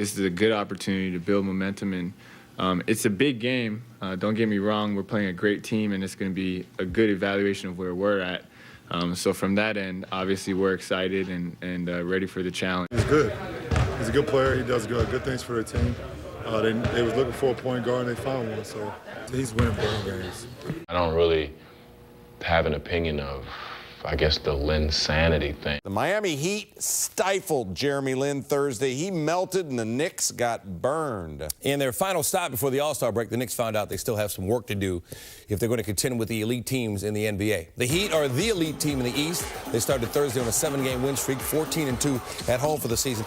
This is a good opportunity to build momentum, and it's a big game. Don't get me wrong, we're playing a great team, and it's going to be a good evaluation of where we're at. So from that end, obviously we're excited and ready for the challenge. He's good. He's a good player. He does good things for the team. They was looking for a point guard, and they found one, so he's winning ball games. I don't really have an opinion of, I guess, the Lin sanity thing. The Miami Heat stifled Jeremy Lin Thursday. He melted, and the Knicks got burned. In their final stop before the All-Star break, the Knicks found out they still have some work to do if they're going to contend with the elite teams in the NBA. The Heat are the elite team in the East. They started Thursday on a 7-game win streak, 14-2 at home for the season.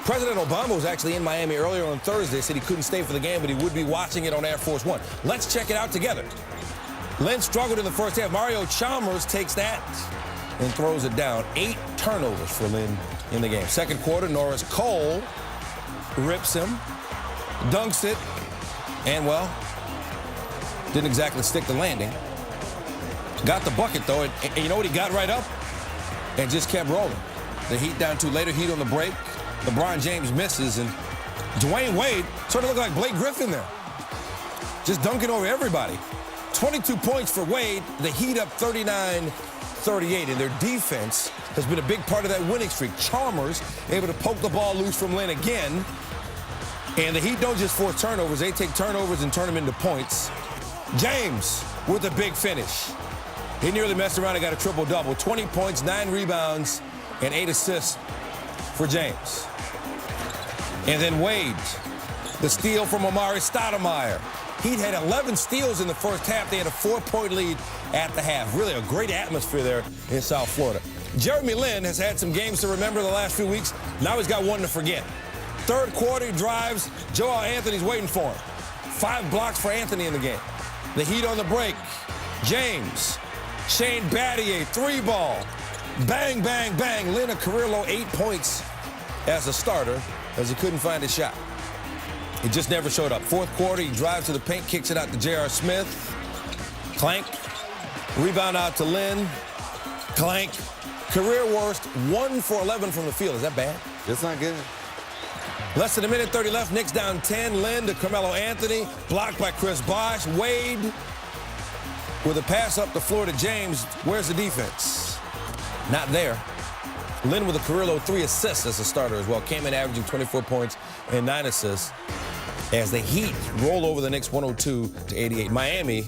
President Obama was actually in Miami earlier on Thursday, said he couldn't stay for the game, but he would be watching it on Air Force One. Let's check it out together. Lin struggled in the first half. Mario Chalmers takes that and throws it down. 8 turnovers for Lin in the game. Second quarter, Norris Cole rips him, dunks it, and, well, didn't exactly stick the landing. Got the bucket, though, and you know what? He got right up and just kept rolling. The Heat down 2 later, Heat on the break. LeBron James misses, and Dwayne Wade sort of looked like Blake Griffin there. Just dunking over everybody. 22 points for Wade. The Heat up 39-38, and their defense has been a big part of that winning streak. Chalmers able to poke the ball loose from Lin again. And the Heat don't just force turnovers. They take turnovers and turn them into points. James with a big finish. He nearly messed around and got a triple-double. 20 points, 9 rebounds, and 8 assists for James. And then Wade, the steal from Amari Stoudemire. He'd had 11 steals in the first half. They had a 4-point lead at the half. Really a great atmosphere there in South Florida. Jeremy Lin has had some games to remember the last few weeks. Now he's got one to forget. Third quarter, he drives. Joel Anthony's waiting for him. 5 blocks for Anthony in the game. The Heat on the break. James, Shane Battier, 3-ball. Bang, bang, bang. Lin a career-low 8 points as a starter as he couldn't find a shot. He just never showed up. Fourth quarter, he drives to the paint, kicks it out to J.R. Smith. Clank. Rebound out to Lin. Clank. Career worst, 1 for 11 from the field. Is that bad? That's not good. Less than a minute 30 left. Knicks down 10. Lin to Carmelo Anthony. Blocked by Chris Bosh. Wade with a pass up the floor to James. Where's the defense? Not there. Lin with a career-low 3 assists as a starter as well. Came in averaging 24 points and 9 assists as the Heat roll over the Knicks 102-88. Miami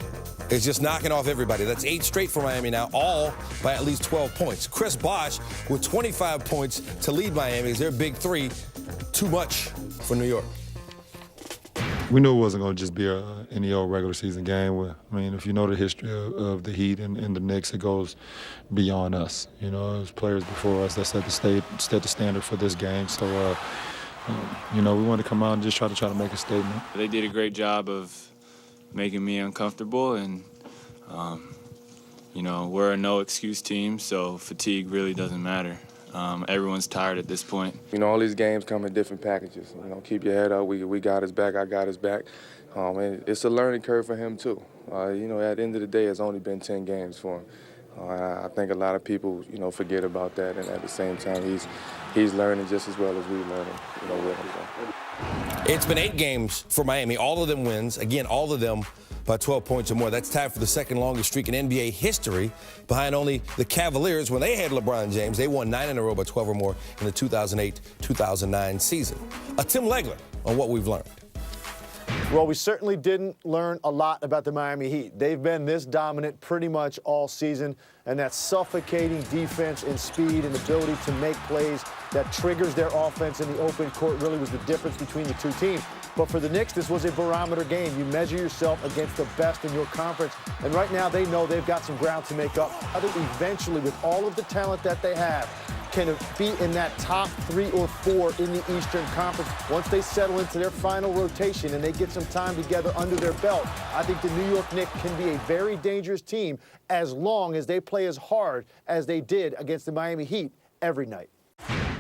is just knocking off everybody. That's 8 straight for Miami now, all by at least 12 points. Chris Bosh with 25 points to lead Miami as their big 3. Too much for New York. We knew it wasn't going to just be any old regular season game. I mean, if you know the history of the Heat and the Knicks, it goes beyond us. You know, it was players before us that set the standard for this game. So, you know, we wanted to come out and just try to make a statement. They did a great job of making me uncomfortable, and, you know, we're a no-excuse team, so fatigue really doesn't matter. Everyone's tired at this point. You know, all these games come in different packages. You know, keep your head up. We got his back. I got his back. And it's a learning curve for him, too. You know, at the end of the day, it's only been 10 games for him. I think a lot of people, you know, forget about that. And at the same time, he's learning just as well as we're learning, you know, with him. It's been 8 games for Miami. All of them wins. Again, all of them by 12 points or more. That's tied for the second longest streak in NBA history, behind only the Cavaliers when they had LeBron James. They won 9 in a row by 12 or more in the 2008-2009 season. Tim Legler on what we've learned. Well, we certainly didn't learn a lot about the Miami Heat. They've been this dominant pretty much all season, and that suffocating defense and speed and ability to make plays that triggers their offense in the open court really was the difference between the two teams. But for the Knicks, this was a barometer game. You measure yourself against the best in your conference, and right now they know they've got some ground to make up. Eventually, with all of the talent that they have, can be in that top 3 or 4 in the Eastern Conference. Once they settle into their final rotation and they get some time together under their belt, I think the New York Knicks can be a very dangerous team as long as they play as hard as they did against the Miami Heat every night.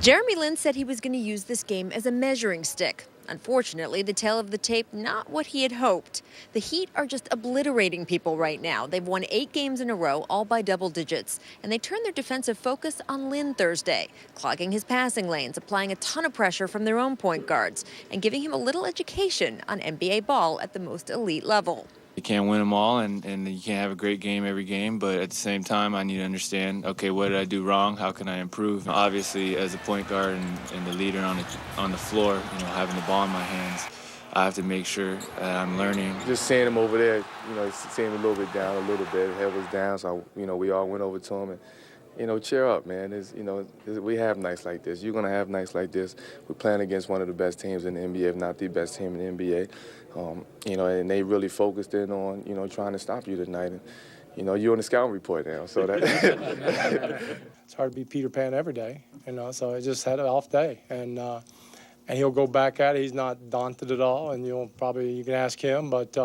Jeremy Lin said he was going to use this game as a measuring stick. Unfortunately, the tale of the tape, not what he had hoped. The Heat are just obliterating people right now. They've won 8 games in a row, all by double digits, and they turned their defensive focus on Lin Thursday, clogging his passing lanes, applying a ton of pressure from their own point guards, and giving him a little education on NBA ball at the most elite level. You can't win them all, and you can't have a great game every game, but at the same time, I need to understand, okay, what did I do wrong? How can I improve? Obviously, as a point guard and the leader on the floor, you know, having the ball in my hands, I have to make sure that I'm learning. Just seeing him over there, you know, seeing him a little bit down, a little bit, head was down, so, you know, we all went over to him and, you know, cheer up, man. We have nights like this. You're going to have nights like this. We're playing against one of the best teams in the NBA, if not the best team in the NBA. You know, and they really focused in on, you know, trying to stop you tonight. And, you know, you're on the scouting report now, so that. It's hard to be Peter Pan every day, you know, so I just had an off day. And he'll go back at it. He's not daunted at all, and you can ask him, but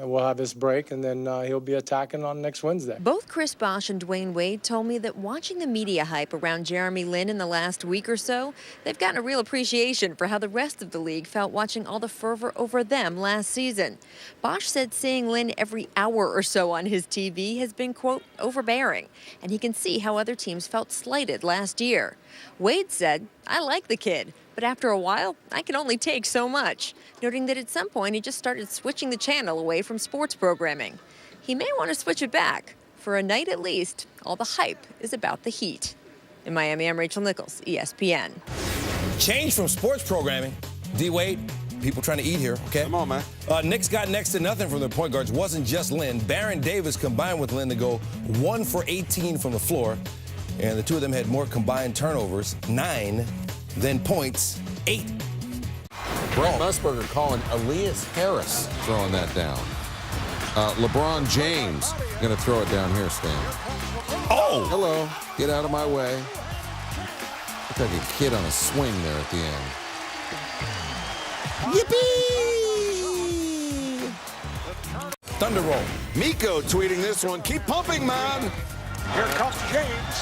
we'll have this break, and then he'll be attacking on next Wednesday. Both Chris Bosh and Dwayne Wade told me that watching the media hype around Jeremy Lin in the last week or so, they've gotten a real appreciation for how the rest of the league felt watching all the fervor over them last season. Bosh said seeing Lin every hour or so on his TV has been, quote, overbearing, and he can see how other teams felt slighted last year. Wade said, I like the kid, but after a while, I can only take so much, noting that at some point he just started switching the channel away from sports programming. He may want to switch it back. For a night at least, all the hype is about the Heat. In Miami, I'm Rachel Nichols, ESPN. Change from sports programming. D-Wade, people trying to eat here, okay? Come on, man. Knicks got next to nothing from their point guards. Wasn't just Lin. Baron Davis combined with Lin to go 1 for 18 from the floor. And the two of them had more combined turnovers, 9, than points, 8. Brent Musburger calling Elias Harris throwing that down. LeBron James going to throw it down here, Stan. Oh! Hello. Get out of my way. Look like a kid on a swing there at the end. Yippee! Thunder roll. Miko tweeting this one. Keep pumping, man. Here comes James.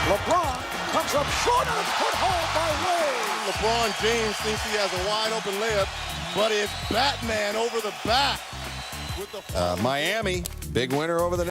LeBron comes up short and it's put home by Wade. LeBron James thinks he has a wide open layup, but it's Batman over the back. With the Miami, big winner over the